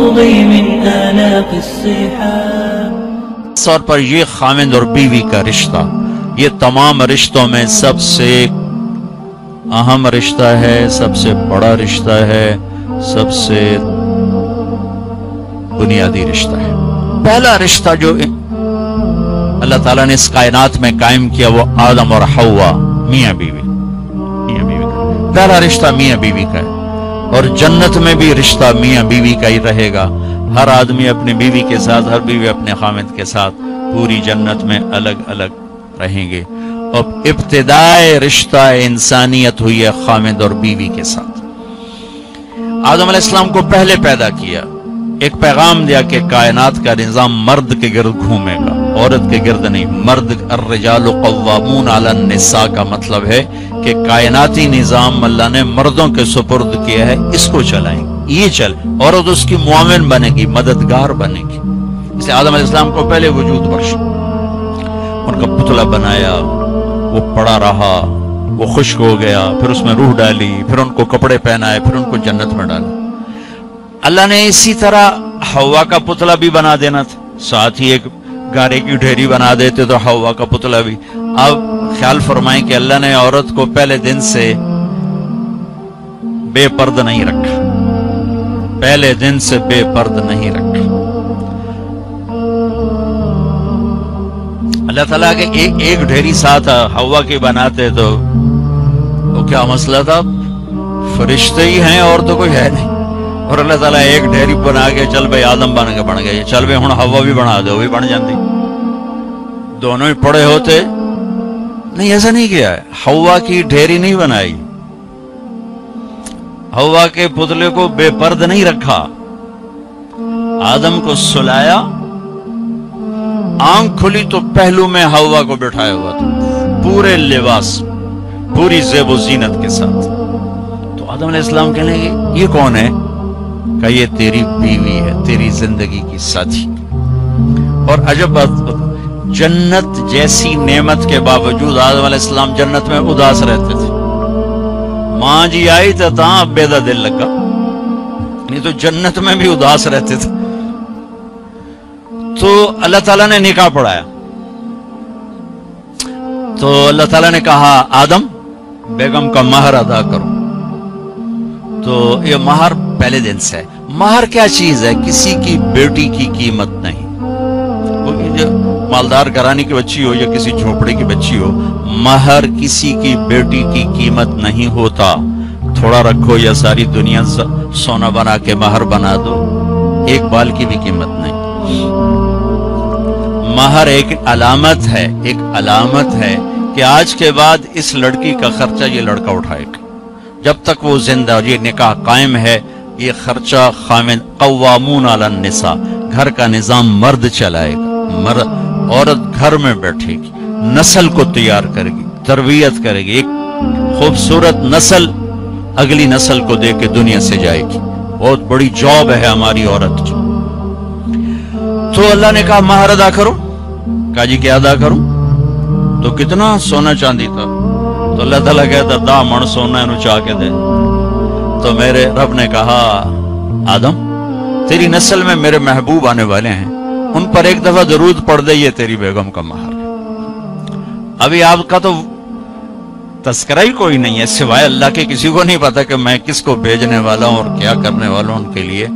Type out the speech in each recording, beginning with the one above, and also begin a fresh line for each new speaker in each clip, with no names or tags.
تمضي من آناق الصحاب.
طور پر یہ خاوند اور بیوی کا رشتہ یہ تمام رشتوں میں سب سے اہم رشتہ ہے، سب سے بڑا رشتہ ہے، سب سے بنیادی رشتہ ہے۔ پہلا رشتہ جو اللہ تعالیٰ نے اس کائنات میں قائم کیا وہ آدم اور حوا، میاں بیوی کا پہلا رشتہ میاں بیوی کا ہے، اور جنت میں بھی رشتہ میاں بیوی کا ہی رہے گا۔ ہر آدمی اپنی بیوی کے ساتھ، ہر بیوی اپنے خاوند کے ساتھ پوری جنت میں الگ الگ رہیں گے۔ اور ابتدائے رشتہ انسانیت ہوئی ہے خاوند اور بیوی کے ساتھ۔ آدم علیہ السلام کو پہلے پیدا کیا، ایک پیغام دیا کہ کائنات کا نظام مرد کے گرد گھومے گا، عورت کے گرد نہیں۔ مرد الرجال قوامون علی النساء کا مطلب ہے کہ کائناتی نظام اللہ نے مردوں کے سپرد کیا ہے، اس کو چلائیں، یہ چل، عورت اس کی معاون بنے گی، مددگار بنے گی۔ اس لیے آدم علیہ السلام کو پہلے وجود بخشا، ان کا پتلا بنایا، وہ پڑا رہا، وہ خشک ہو گیا، پھر اس میں روح ڈالی، پھر ان کو کپڑے پہنائے، پھر ان کو جنت میں ڈالا۔ اللہ نے اسی طرح حوا کا پتلا بھی بنا دینا تھا، ساتھ ہی ایک گارے کی ڈھیری بنا دیتے تو حوا کا پتلا بھی۔ اب خیال فرمائیں کہ اللہ نے عورت کو پہلے دن سے بے پرد نہیں رکھا، پہلے دن سے بے پرد نہیں رکھا۔ اللہ تعالیٰ کے ایک ڈھیری ساتھ حوا کی بناتے تو وہ کیا مسئلہ تھا، فرشتے ہی ہیں اور تو کوئی ہے نہیں، اور اللہ تعالیٰ ایک ڈھیری بنا کے چل بھائی آدم بن گئے، چل بھائی ہوں حوا بھی بنا دے، وہ بھی بن جاتی، دونوں ہی پڑے ہوتے۔ نہیں، ایسا نہیں کیا ہے، حوا کی ڈھیری نہیں بنائی، حوا کے پتلے کو بے پرد نہیں رکھا، آدم کو سلایا، آنکھ کھلی تو پہلو میں حوا کو بٹھایا ہوا تھا، پورے لباس، پوری زیب و زینت کے ساتھ۔ تو آدم علیہ السلام کہنے لگے یہ کون ہے؟ کہ یہ تیری بیوی ہے، تیری زندگی کی ساتھی۔ اور عجب بات، جنت جیسی نعمت کے باوجود آدم علیہ السلام جنت میں اداس رہتے تھے۔ ماں جی آئی تو تاں بیدا دل لگا، نہیں تو جنت میں بھی اداس رہتے تھے۔ تو اللہ تعالیٰ نے نکاح پڑھایا، تو اللہ تعالیٰ نے کہا آدم بیگم کا مہر ادا کرو۔ تو یہ مہر پہلے دن سے ہے۔ مہر کیا چیز ہے؟ کسی کی بیٹی کی قیمت نہیں، وہ مالدار گھرانے کی بچی ہو یا کسی جھوپڑے کی بچی ہو، مہر کسی کی بیٹی کی قیمت نہیں ہوتا۔ تھوڑا رکھو یا ساری دنیا سونا بنا کے مہر بنا دو، ایک بال کی بھی قیمت نہیں۔ مہر ایک علامت ہے، ایک علامت ہے کہ آج کے بعد اس لڑکی کا خرچہ یہ لڑکا اٹھائے گا، جب تک وہ زندہ اور یہ نکاح قائم ہے، یہ خرچہ خاوند قوامون علی النساء، گھر کا نظام مرد چلائے گا، عورت گھر میں بیٹھے گی، نسل کو تیار کرے گی، تربیت کرے گی، ایک خوبصورت نسل اگلی نسل کو دے کے دنیا سے جائے گی۔ بہت بڑی جاب ہے ہماری عورت کی۔ تو اللہ نے کہا مہر ادا کرو۔ کہا جی کیا ادا کروں؟ تو کتنا سونا چاندی تھا؟ تو اللہ تعالیٰ کہتا 10 من سونا انہوں چاہ کے دے۔ تو میرے رب نے کہا آدم تیری نسل میں میرے محبوب آنے والے ہیں، ان پر ایک دفعہ درود پڑھ دے، یہ تیری بیگم کا مہر ہے۔ ابھی آپ کا تو تذکرہ ہی کوئی نہیں ہے سوائے اللہ کے، کسی کو نہیں پتا کہ میں کس کو بھیجنے والا ہوں اور کیا کرنے والا ہوں ان کے لیے،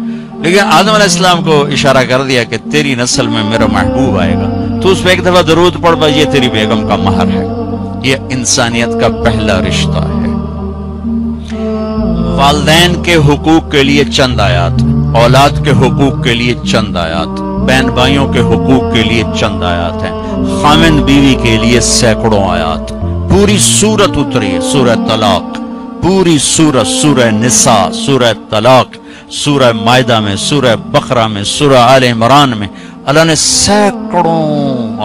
لیکن آدم علیہ السلام کو اشارہ کر دیا کہ تیری نسل میں میرا محبوب آئے گا، تو اس پہ ایک دفعہ درود پڑھ بھائی، یہ تیری بیگم کا مہر ہے۔ یہ انسانیت کا پہلا رشتہ ہے۔ والدین کے حقوق کے لیے چند آیات، اولاد کے حقوق کے لیے چند آیات، بہن بھائیوں کے حقوق کے لیے چند آیات ہیں، خاوند بیوی کے لیے سینکڑوں آیات، پوری سورت اتری ہے، سورہ طلاق، پوری سورت، سورہ نساء، سورہ طلاق، سورہ مائدہ میں، سورہ بقرہ میں، سورہ آل عمران میں اللہ نے سینکڑوں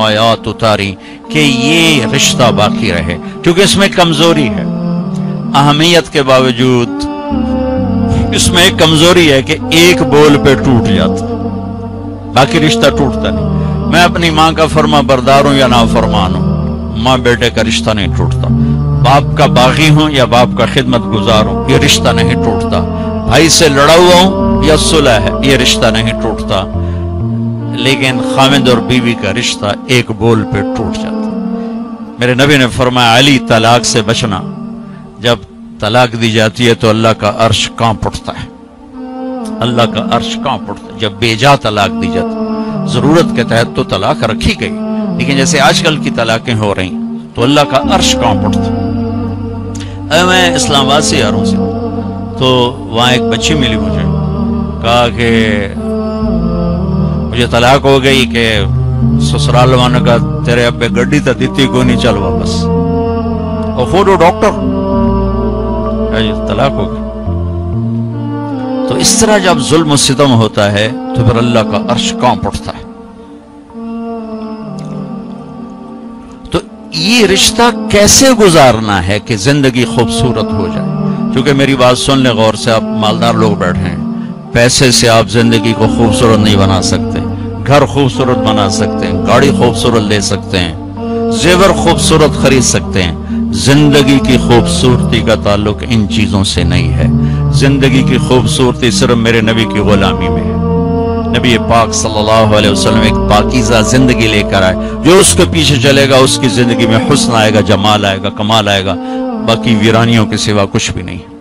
آیات اتاری کہ یہ رشتہ باقی رہے، کیونکہ اس میں کمزوری ہے، اہمیت کے باوجود اس میں ایک کمزوری ہے کہ ایک بول پہ ٹوٹ جاتا، باقی رشتہ ٹوٹتا نہیں۔ میں اپنی ماں کا فرما بردار ہوں یا نافرمان ہوں، ماں بیٹے کا رشتہ نہیں ٹوٹتا، باپ کا باغی ہوں یا باپ کا خدمت گزار ہوں، یہ رشتہ نہیں ٹوٹتا، بھائی سے لڑا ہوا ہوں یا صلح ہے، یہ رشتہ نہیں ٹوٹتا، لیکن خاوند اور بیوی کا رشتہ ایک بول پہ ٹوٹ جاتا۔ میرے نبی نے فرمایا علی طلاق سے بچنا، جب طلاق دی جاتی ہے تو اللہ کا عرش کانپ اٹھتا ہے، اللہ کا عرش کانپ اٹھتا ہے جب بے جا طلاق دی جاتی ہے۔ ضرورت کے تحت تو طلاق رکھی گئی، لیکن جیسے آج کل کی طلاقیں ہو رہی تو اللہ کا عرش کانپ اٹھتا ہے۔ میں اسلام آباد سے آ رہا ہوں تو وہاں ایک بچی ملی مجھے، کہا کہ مجھے طلاق ہو گئی، کہ سسرال والوں کا تیرے ابے گڈی تا دیتی کو نہیں، چل واپس، اور خود وہ ڈاکٹر، طلاق ہو گئی۔ تو اس طرح جب ظلم و ستم ہوتا ہے تو پھر اللہ کا عرش کانپ اٹھتا ہے۔ تو یہ رشتہ کیسے گزارنا ہے کہ زندگی خوبصورت ہو جائے؟ کیونکہ میری بات سن لیں غور سے، آپ مالدار لوگ بیٹھے ہیں، پیسے سے آپ زندگی کو خوبصورت نہیں بنا سکتے، گھر خوبصورت بنا سکتے ہیں، گاڑی خوبصورت لے سکتے ہیں، زیور خوبصورت خرید سکتے ہیں، زندگی کی خوبصورتی کا تعلق ان چیزوں سے نہیں ہے۔ زندگی کی خوبصورتی صرف میرے نبی کی غلامی میں ہے۔ نبی پاک صلی اللہ علیہ وسلم ایک پاکیزہ زندگی لے کر آئے، جو اس کے پیچھے چلے گا اس کی زندگی میں حسن آئے گا، جمال آئے گا، کمال آئے گا، باقی ویرانیوں کے سوا کچھ بھی نہیں۔